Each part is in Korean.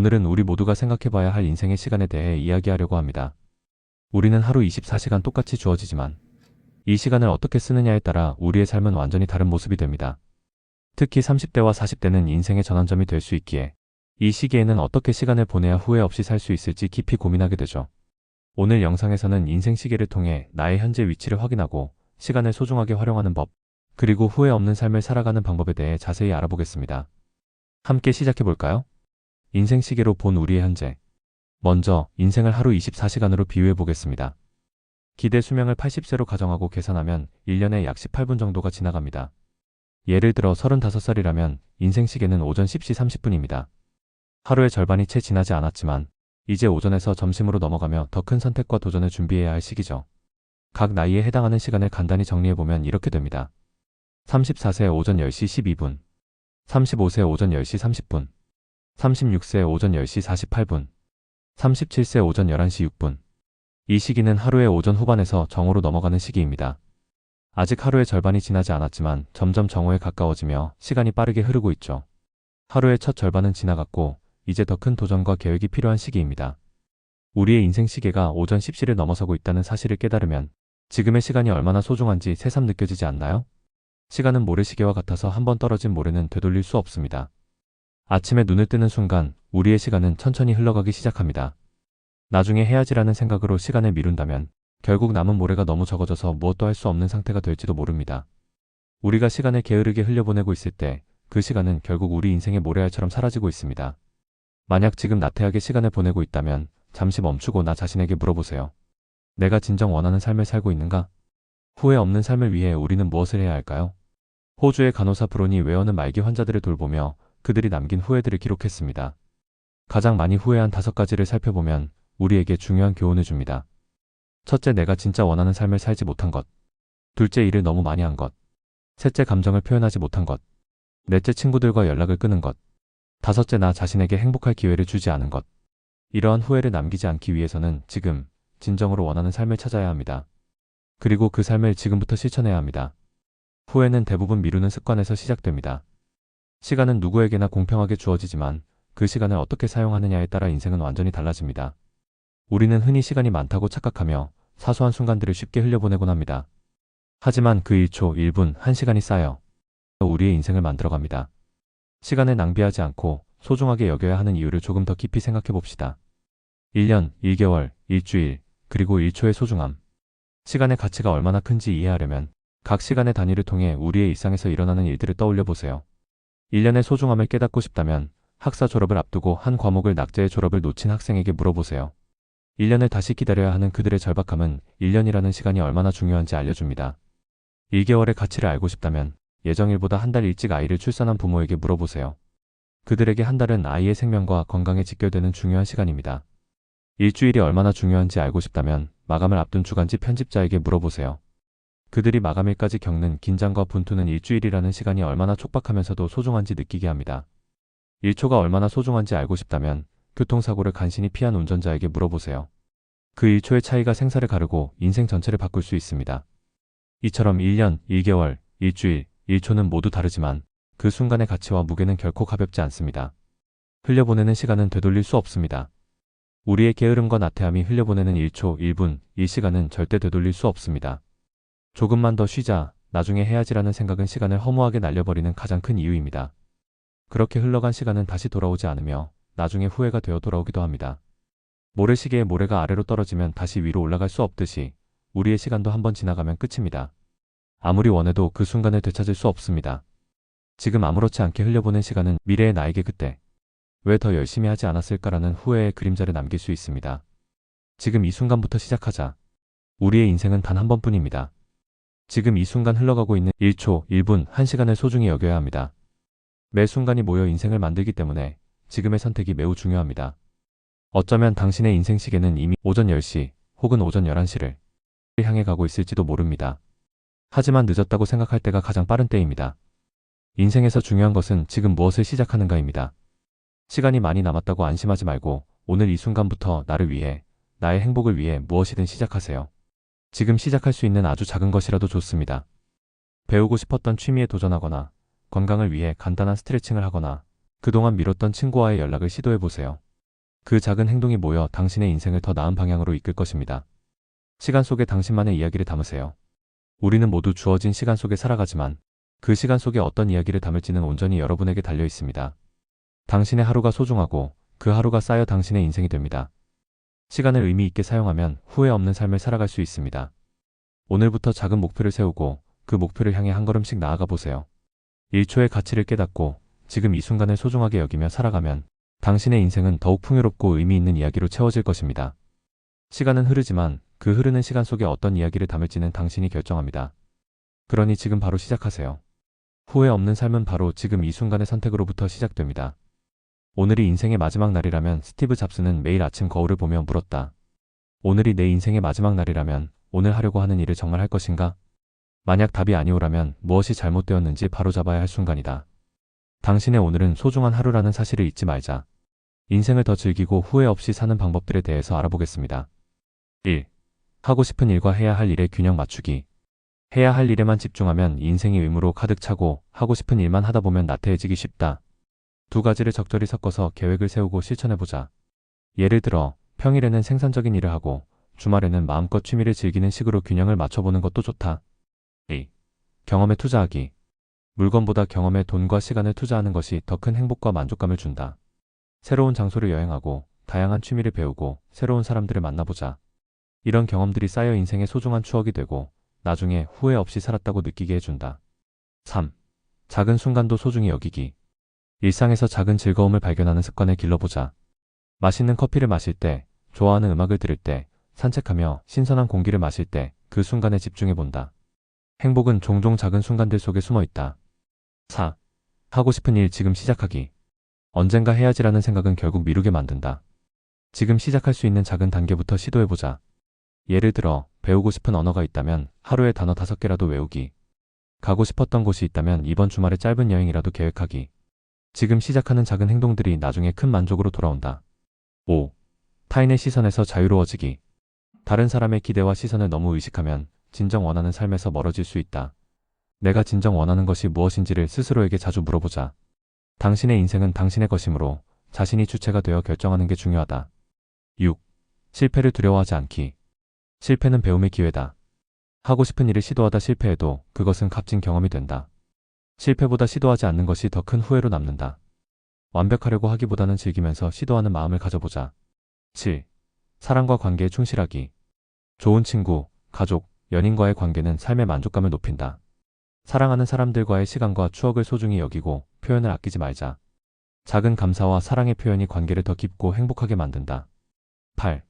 오늘은 우리 모두가 생각해봐야 할 인생의 시간에 대해 이야기하려고 합니다. 우리는 하루 24시간 똑같이 주어지지만 이 시간을 어떻게 쓰느냐에 따라 우리의 삶은 완전히 다른 모습이 됩니다. 특히 30대와 40대는 인생의 전환점이 될 수 있기에 이 시기에는 어떻게 시간을 보내야 후회 없이 살 수 있을지 깊이 고민하게 되죠. 오늘 영상에서는 인생 시계를 통해 나의 현재 위치를 확인하고 시간을 소중하게 활용하는 법, 그리고 후회 없는 삶을 살아가는 방법에 대해 자세히 알아보겠습니다. 함께 시작해볼까요? 인생 시계로 본 우리의 현재. 먼저 인생을 하루 24시간으로 비유해 보겠습니다. 기대 수명을 80세로 가정하고 계산하면 1년에 약 18분 정도가 지나갑니다. 예를 들어 35살이라면 인생 시계는 오전 10시 30분입니다. 하루의 절반이 채 지나지 않았지만 이제 오전에서 점심으로 넘어가며 더 큰 선택과 도전을 준비해야 할 시기죠. 각 나이에 해당하는 시간을 간단히 정리해보면 이렇게 됩니다. 34세 오전 10시 12분, 35세 오전 10시 30분, 36세 오전 10시 48분, 37세 오전 11시 6분. 이 시기는 하루의 오전 후반에서 정오로 넘어가는 시기입니다. 아직 하루의 절반이 지나지 않았지만 점점 정오에 가까워지며 시간이 빠르게 흐르고 있죠. 하루의 첫 절반은 지나갔고 이제 더 큰 도전과 계획이 필요한 시기입니다. 우리의 인생 시계가 오전 10시를 넘어서고 있다는 사실을 깨달으면 지금의 시간이 얼마나 소중한지 새삼 느껴지지 않나요? 시간은 모래시계와 같아서 한번 떨어진 모래는 되돌릴 수 없습니다. 아침에 눈을 뜨는 순간 우리의 시간은 천천히 흘러가기 시작합니다. 나중에 해야지라는 생각으로 시간을 미룬다면 결국 남은 모래가 너무 적어져서 무엇도 할 수 없는 상태가 될지도 모릅니다. 우리가 시간을 게으르게 흘려보내고 있을 때 그 시간은 결국 우리 인생의 모래알처럼 사라지고 있습니다. 만약 지금 나태하게 시간을 보내고 있다면 잠시 멈추고 나 자신에게 물어보세요. 내가 진정 원하는 삶을 살고 있는가? 후회 없는 삶을 위해 우리는 무엇을 해야 할까요? 호주의 간호사 브론이 외어는 말기 환자들을 돌보며 그들이 남긴 후회들을 기록했습니다. 가장 많이 후회한 5가지를 살펴보면 우리에게 중요한 교훈을 줍니다. 첫째, 내가 진짜 원하는 삶을 살지 못한 것. 둘째, 일을 너무 많이 한 것. 셋째, 감정을 표현하지 못한 것. 넷째, 친구들과 연락을 끊은 것. 다섯째, 나 자신에게 행복할 기회를 주지 않은 것. 이러한 후회를 남기지 않기 위해서는 지금 진정으로 원하는 삶을 찾아야 합니다. 그리고 그 삶을 지금부터 실천해야 합니다. 후회는 대부분 미루는 습관에서 시작됩니다. 시간은 누구에게나 공평하게 주어지지만 그 시간을 어떻게 사용하느냐에 따라 인생은 완전히 달라집니다. 우리는 흔히 시간이 많다고 착각하며 사소한 순간들을 쉽게 흘려보내곤 합니다. 하지만 그 1초, 1분, 1시간이 쌓여 우리의 인생을 만들어갑니다. 시간을 낭비하지 않고 소중하게 여겨야 하는 이유를 조금 더 깊이 생각해 봅시다. 1년, 1개월, 일주일, 그리고 1초의 소중함. 시간의 가치가 얼마나 큰지 이해하려면 각 시간의 단위를 통해 우리의 일상에서 일어나는 일들을 떠올려 보세요. 1년의 소중함을 깨닫고 싶다면 학사 졸업을 앞두고 한 과목을 낙제의 졸업을 놓친 학생에게 물어보세요. 1년을 다시 기다려야 하는 그들의 절박함은 1년이라는 시간이 얼마나 중요한지 알려줍니다. 1개월의 가치를 알고 싶다면 예정일보다 한 달 일찍 아이를 출산한 부모에게 물어보세요. 그들에게 한 달은 아이의 생명과 건강에 직결되는 중요한 시간입니다. 일주일이 얼마나 중요한지 알고 싶다면 마감을 앞둔 주간지 편집자에게 물어보세요. 그들이 마감일까지 겪는 긴장과 분투는 일주일이라는 시간이 얼마나 촉박하면서도 소중한지 느끼게 합니다. 1초가 얼마나 소중한지 알고 싶다면 교통사고를 간신히 피한 운전자에게 물어보세요. 그 1초의 차이가 생사를 가르고 인생 전체를 바꿀 수 있습니다. 이처럼 1년, 1개월, 일주일, 1초는 모두 다르지만 그 순간의 가치와 무게는 결코 가볍지 않습니다. 흘려보내는 시간은 되돌릴 수 없습니다. 우리의 게으름과 나태함이 흘려보내는 1초, 1분, 1시간은 절대 되돌릴 수 없습니다. 조금만 더 쉬자, 나중에 해야지라는 생각은 시간을 허무하게 날려버리는 가장 큰 이유입니다. 그렇게 흘러간 시간은 다시 돌아오지 않으며 나중에 후회가 되어 돌아오기도 합니다. 모래시계의 모래가 아래로 떨어지면 다시 위로 올라갈 수 없듯이 우리의 시간도 한번 지나가면 끝입니다. 아무리 원해도 그 순간을 되찾을 수 없습니다. 지금 아무렇지 않게 흘려보낸 시간은 미래의 나에게 그때 왜 더 열심히 하지 않았을까라는 후회의 그림자를 남길 수 있습니다. 지금 이 순간부터 시작하자. 우리의 인생은 단 한 번뿐입니다. 지금 이 순간 흘러가고 있는 1초, 1분, 1시간을 소중히 여겨야 합니다. 매 순간이 모여 인생을 만들기 때문에 지금의 선택이 매우 중요합니다. 어쩌면 당신의 인생 시계는 이미 오전 10시 혹은 오전 11시를 향해 가고 있을지도 모릅니다. 하지만 늦었다고 생각할 때가 가장 빠른 때입니다. 인생에서 중요한 것은 지금 무엇을 시작하는가입니다. 시간이 많이 남았다고 안심하지 말고 오늘 이 순간부터 나를 위해, 나의 행복을 위해 무엇이든 시작하세요. 지금 시작할 수 있는 아주 작은 것이라도 좋습니다. 배우고 싶었던 취미에 도전하거나 건강을 위해 간단한 스트레칭을 하거나 그동안 미뤘던 친구와의 연락을 시도해보세요. 그 작은 행동이 모여 당신의 인생을 더 나은 방향으로 이끌 것입니다. 시간 속에 당신만의 이야기를 담으세요. 우리는 모두 주어진 시간 속에 살아가지만 그 시간 속에 어떤 이야기를 담을지는 온전히 여러분에게 달려 있습니다. 당신의 하루가 소중하고 그 하루가 쌓여 당신의 인생이 됩니다. 시간을 의미 있게 사용하면 후회 없는 삶을 살아갈 수 있습니다. 오늘부터 작은 목표를 세우고 그 목표를 향해 한 걸음씩 나아가 보세요. 1초의 가치를 깨닫고 지금 이 순간을 소중하게 여기며 살아가면 당신의 인생은 더욱 풍요롭고 의미 있는 이야기로 채워질 것입니다. 시간은 흐르지만 그 흐르는 시간 속에 어떤 이야기를 담을지는 당신이 결정합니다. 그러니 지금 바로 시작하세요. 후회 없는 삶은 바로 지금 이 순간의 선택으로부터 시작됩니다. 오늘이 인생의 마지막 날이라면 스티브 잡스는 매일 아침 거울을 보며 물었다. 오늘이 내 인생의 마지막 날이라면 오늘 하려고 하는 일을 정말 할 것인가? 만약 답이 아니오라면 무엇이 잘못되었는지 바로잡아야 할 순간이다. 당신의 오늘은 소중한 하루라는 사실을 잊지 말자. 인생을 더 즐기고 후회 없이 사는 방법들에 대해서 알아보겠습니다. 1. 하고 싶은 일과 해야 할 일의 균형 맞추기. 해야 할 일에만 집중하면 인생이 의무로 가득 차고 하고 싶은 일만 하다 보면 나태해지기 쉽다. 두 가지를 적절히 섞어서 계획을 세우고 실천해보자. 예를 들어 평일에는 생산적인 일을 하고 주말에는 마음껏 취미를 즐기는 식으로 균형을 맞춰보는 것도 좋다. 2. 경험에 투자하기. 물건보다 경험에 돈과 시간을 투자하는 것이 더 큰 행복과 만족감을 준다. 새로운 장소를 여행하고 다양한 취미를 배우고 새로운 사람들을 만나보자. 이런 경험들이 쌓여 인생의 소중한 추억이 되고 나중에 후회 없이 살았다고 느끼게 해준다. 3. 작은 순간도 소중히 여기기. 일상에서 작은 즐거움을 발견하는 습관을 길러보자. 맛있는 커피를 마실 때, 좋아하는 음악을 들을 때, 산책하며 신선한 공기를 마실 때 그 순간에 집중해본다. 행복은 종종 작은 순간들 속에 숨어 있다. 4. 하고 싶은 일 지금 시작하기. 언젠가 해야지라는 생각은 결국 미루게 만든다. 지금 시작할 수 있는 작은 단계부터 시도해보자. 예를 들어 배우고 싶은 언어가 있다면 하루에 단어 5개라도 외우기. 가고 싶었던 곳이 있다면 이번 주말에 짧은 여행이라도 계획하기. 지금 시작하는 작은 행동들이 나중에 큰 만족으로 돌아온다. 5. 타인의 시선에서 자유로워지기. 다른 사람의 기대와 시선을 너무 의식하면 진정 원하는 삶에서 멀어질 수 있다. 내가 진정 원하는 것이 무엇인지를 스스로에게 자주 물어보자. 당신의 인생은 당신의 것이므로 자신이 주체가 되어 결정하는 게 중요하다. 6. 실패를 두려워하지 않기. 실패는 배움의 기회다. 하고 싶은 일을 시도하다 실패해도 그것은 값진 경험이 된다. 실패보다 시도하지 않는 것이 더 큰 후회로 남는다. 완벽하려고 하기보다는 즐기면서 시도하는 마음을 가져보자. 7. 사랑과 관계에 충실하기. 좋은 친구, 가족, 연인과의 관계는 삶의 만족감을 높인다. 사랑하는 사람들과의 시간과 추억을 소중히 여기고 표현을 아끼지 말자. 작은 감사와 사랑의 표현이 관계를 더 깊고 행복하게 만든다. 8.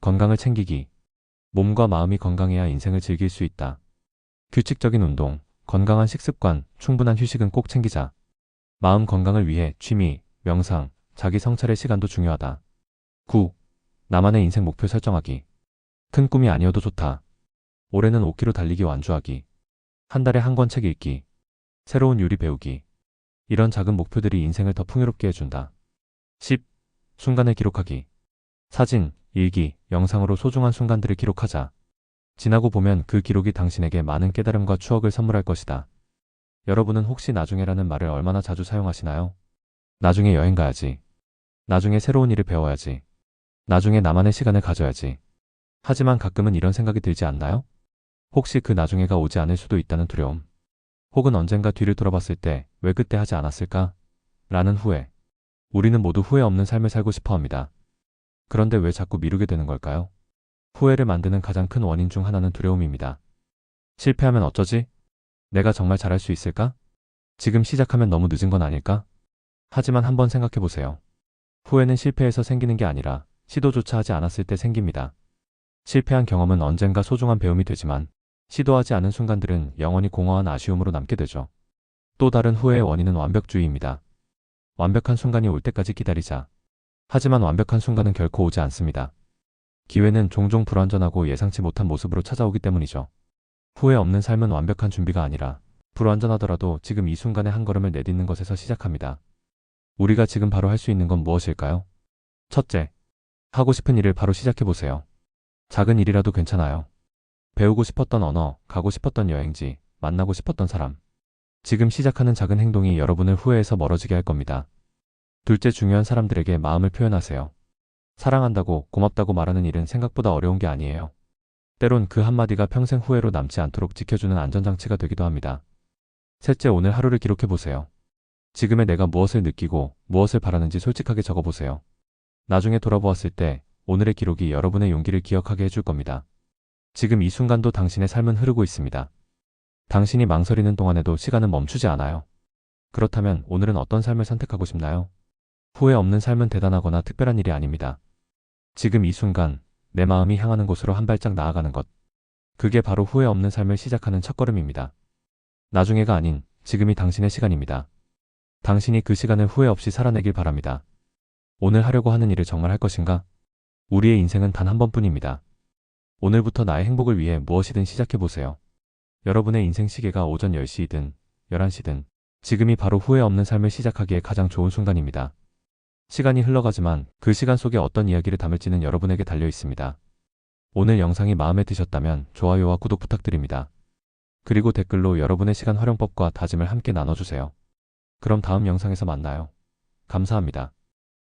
건강을 챙기기. 몸과 마음이 건강해야 인생을 즐길 수 있다. 규칙적인 운동, 건강한 식습관, 충분한 휴식은 꼭 챙기자. 마음 건강을 위해 취미, 명상, 자기 성찰의 시간도 중요하다. 9. 나만의 인생 목표 설정하기. 큰 꿈이 아니어도 좋다. 올해는 5km 달리기 완주하기. 한 달에 한 권 책 읽기. 새로운 요리 배우기. 이런 작은 목표들이 인생을 더 풍요롭게 해준다. 10. 순간을 기록하기. 사진, 일기, 영상으로 소중한 순간들을 기록하자. 지나고 보면 그 기록이 당신에게 많은 깨달음과 추억을 선물할 것이다. 여러분은 혹시 나중에라는 말을 얼마나 자주 사용하시나요? 나중에 여행 가야지. 나중에 새로운 일을 배워야지. 나중에 나만의 시간을 가져야지. 하지만 가끔은 이런 생각이 들지 않나요? 혹시 그 나중에가 오지 않을 수도 있다는 두려움. 혹은 언젠가 뒤를 돌아봤을 때 왜 그때 하지 않았을까? 라는 후회. 우리는 모두 후회 없는 삶을 살고 싶어 합니다. 그런데 왜 자꾸 미루게 되는 걸까요? 후회를 만드는 가장 큰 원인 중 하나는 두려움입니다. 실패하면 어쩌지? 내가 정말 잘할 수 있을까? 지금 시작하면 너무 늦은 건 아닐까? 하지만 한번 생각해 보세요. 후회는 실패에서 생기는 게 아니라 시도조차 하지 않았을 때 생깁니다. 실패한 경험은 언젠가 소중한 배움이 되지만 시도하지 않은 순간들은 영원히 공허한 아쉬움으로 남게 되죠. 또 다른 후회의 원인은 완벽주의입니다. 완벽한 순간이 올 때까지 기다리자. 하지만 완벽한 순간은 결코 오지 않습니다. 기회는 종종 불완전하고 예상치 못한 모습으로 찾아오기 때문이죠. 후회 없는 삶은 완벽한 준비가 아니라 불완전하더라도 지금 이 순간에 한 걸음을 내딛는 것에서 시작합니다. 우리가 지금 바로 할 수 있는 건 무엇일까요? 첫째, 하고 싶은 일을 바로 시작해보세요. 작은 일이라도 괜찮아요. 배우고 싶었던 언어, 가고 싶었던 여행지, 만나고 싶었던 사람. 지금 시작하는 작은 행동이 여러분을 후회에서 멀어지게 할 겁니다. 둘째, 중요한 사람들에게 마음을 표현하세요. 사랑한다고, 고맙다고 말하는 일은 생각보다 어려운 게 아니에요. 때론 그 한마디가 평생 후회로 남지 않도록 지켜주는 안전장치가 되기도 합니다. 셋째, 오늘 하루를 기록해보세요. 지금의 내가 무엇을 느끼고 무엇을 바라는지 솔직하게 적어보세요. 나중에 돌아보았을 때 오늘의 기록이 여러분의 용기를 기억하게 해줄 겁니다. 지금 이 순간도 당신의 삶은 흐르고 있습니다. 당신이 망설이는 동안에도 시간은 멈추지 않아요. 그렇다면 오늘은 어떤 삶을 선택하고 싶나요? 후회 없는 삶은 대단하거나 특별한 일이 아닙니다. 지금 이 순간 내 마음이 향하는 곳으로 한 발짝 나아가는 것. 그게 바로 후회 없는 삶을 시작하는 첫걸음입니다. 나중에가 아닌 지금이 당신의 시간입니다. 당신이 그 시간을 후회 없이 살아내길 바랍니다. 오늘 하려고 하는 일을 정말 할 것인가? 우리의 인생은 단 한 번뿐입니다. 오늘부터 나의 행복을 위해 무엇이든 시작해보세요. 여러분의 인생 시계가 오전 10시이든 11시든 지금이 바로 후회 없는 삶을 시작하기에 가장 좋은 순간입니다. 시간이 흘러가지만 그 시간 속에 어떤 이야기를 담을지는 여러분에게 달려 있습니다. 오늘 영상이 마음에 드셨다면 좋아요와 구독 부탁드립니다. 그리고 댓글로 여러분의 시간 활용법과 다짐을 함께 나눠주세요. 그럼 다음 영상에서 만나요. 감사합니다.